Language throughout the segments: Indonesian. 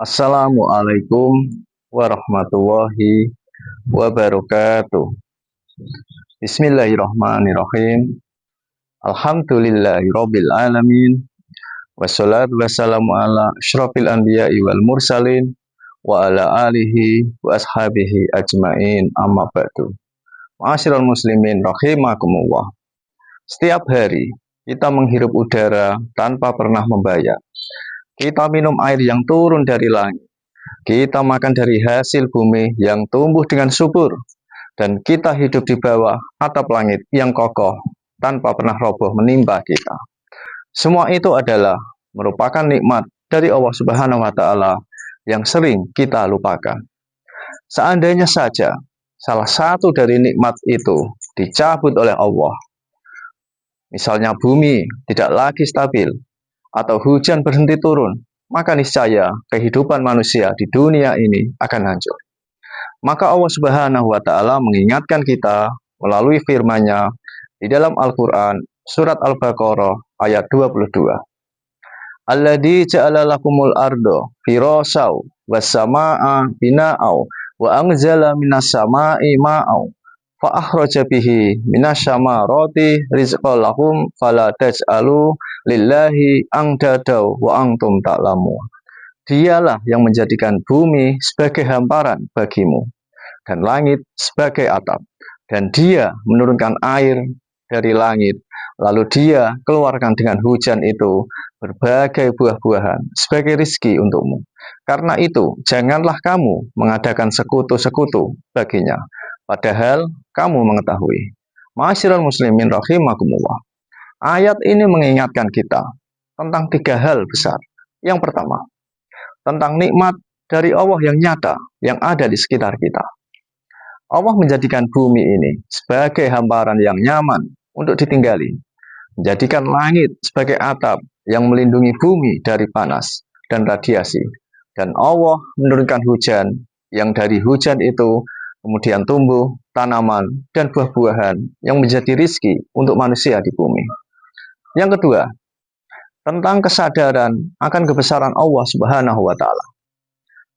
Assalamualaikum warahmatullahi wabarakatuh. Bismillahirrahmanirrahim. Alhamdulillahirabbil alamin. Wassalatu wassalamu ala asyrafil anbiya'i wal mursalin wa ala alihi wa ashabihi ajmain, amma ba'du. Ma'asyiral muslimin rahimakumullah. Setiap hari kita menghirup udara tanpa pernah membayar. Kita minum air yang turun dari langit. Kita makan dari hasil bumi yang tumbuh dengan subur. Dan kita hidup di bawah atap langit yang kokoh tanpa pernah roboh menimpa kita. Semua itu adalah merupakan nikmat dari Allah Subhanahu wa Ta'ala yang sering kita lupakan. Seandainya saja salah satu dari nikmat itu dicabut oleh Allah, misalnya bumi tidak lagi stabil atau hujan berhenti turun, maka niscaya kehidupan manusia di dunia ini akan hancur. Maka Allah Subhanahu wa Ta'ala mengingatkan kita melalui firman-Nya di dalam Al-Qur'an surat Al-Baqarah ayat 22. Alladzi ja'ala lakumul ardo firasau was samaa'a bina'au wa anzala minas samaa'i ma'au fa akhraja bihi minasyamarati rizqan lahum fala taj'alu lillahi angdadau wa antum ta'lamun. Dialah yang menjadikan bumi sebagai hamparan bagimu dan langit sebagai atap, dan Dia menurunkan air dari langit, lalu Dia keluarkan dengan hujan itu berbagai buah-buahan sebagai rizki untukmu. Karena itu janganlah kamu mengadakan sekutu-sekutu baginya, padahal kamu mengetahui. Ma'asyiral muslimin rahimakumullah. Ayat ini mengingatkan kita tentang tiga hal besar. Yang pertama, tentang nikmat dari Allah yang nyata yang ada di sekitar kita. Allah menjadikan bumi ini sebagai hamparan yang nyaman untuk ditinggali, menjadikan langit sebagai atap yang melindungi bumi dari panas dan radiasi, dan Allah menurunkan hujan yang dari hujan itu kemudian tumbuh tanaman dan buah-buahan yang menjadi rizki untuk manusia di bumi. Yang kedua, tentang kesadaran akan kebesaran Allah Subhanahu wa Ta'ala.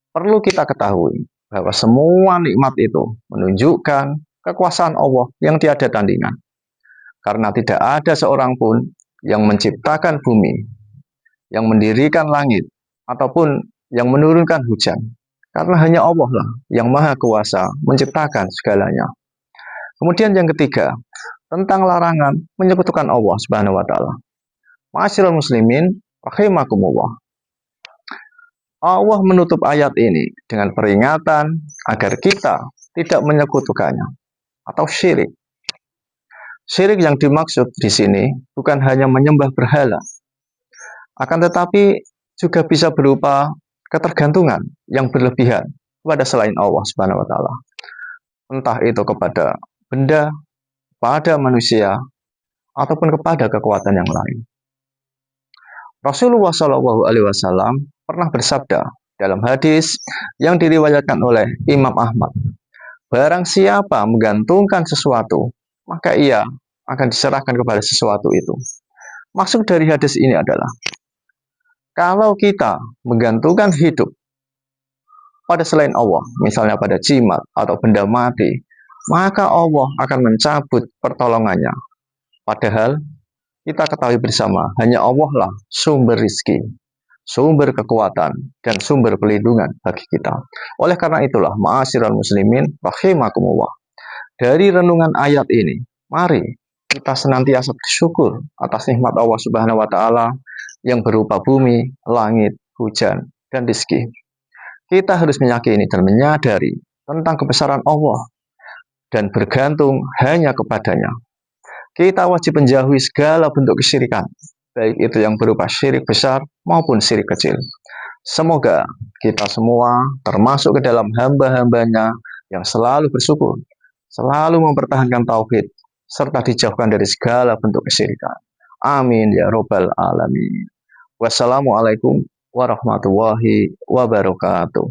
Perlu kita ketahui bahwa semua nikmat itu menunjukkan kekuasaan Allah yang tiada tandingan. Karena tidak ada seorang pun yang menciptakan bumi, yang mendirikan langit, ataupun yang menurunkan hujan. Karena hanya Allah lah yang maha kuasa menciptakan segalanya. Kemudian yang ketiga, tentang larangan menyekutukan Allah Subhanahu wa Ta'ala. Ma'asyiral muslimin rahimakumullah. Allah menutup ayat ini dengan peringatan agar kita tidak menyekutukannya atau syirik. Syirik yang dimaksud di sini bukan hanya menyembah berhala, akan tetapi juga bisa berupa ketergantungan yang berlebihan kepada selain Allah Subhanahu wa Ta'ala. Entah itu kepada benda, pada manusia, ataupun kepada kekuatan yang lain. Rasulullah SAW pernah bersabda dalam hadis yang diriwayatkan oleh Imam Ahmad, barang siapa menggantungkan sesuatu, maka ia akan diserahkan kepada sesuatu itu. Maksud dari hadis ini adalah, kalau kita menggantungkan hidup pada selain Allah, misalnya pada jimat atau benda mati, maka Allah akan mencabut pertolongannya. Padahal kita ketahui bersama, hanya Allah lah sumber rizki, sumber kekuatan, dan sumber pelindungan bagi kita. Oleh karena itulah, ma'asyiral muslimin rahimakumullah, dari renungan ayat ini, mari kita senantiasa bersyukur atas nikmat Allah Subhanahu wa Ta'ala yang berupa bumi, langit, hujan, dan rizki. Kita harus meyakini dan menyadari tentang kebesaran Allah dan bergantung hanya kepadanya. Kita wajib menjauhi segala bentuk kesyirikan, baik itu yang berupa syirik besar maupun syirik kecil. Semoga kita semua termasuk ke dalam hamba-hambanya yang selalu bersyukur, selalu mempertahankan tauhid, serta dijauhkan dari segala bentuk kesyirikan. Amin ya robbal alamin. Wassalamualaikum warahmatullahi wabarakatuh.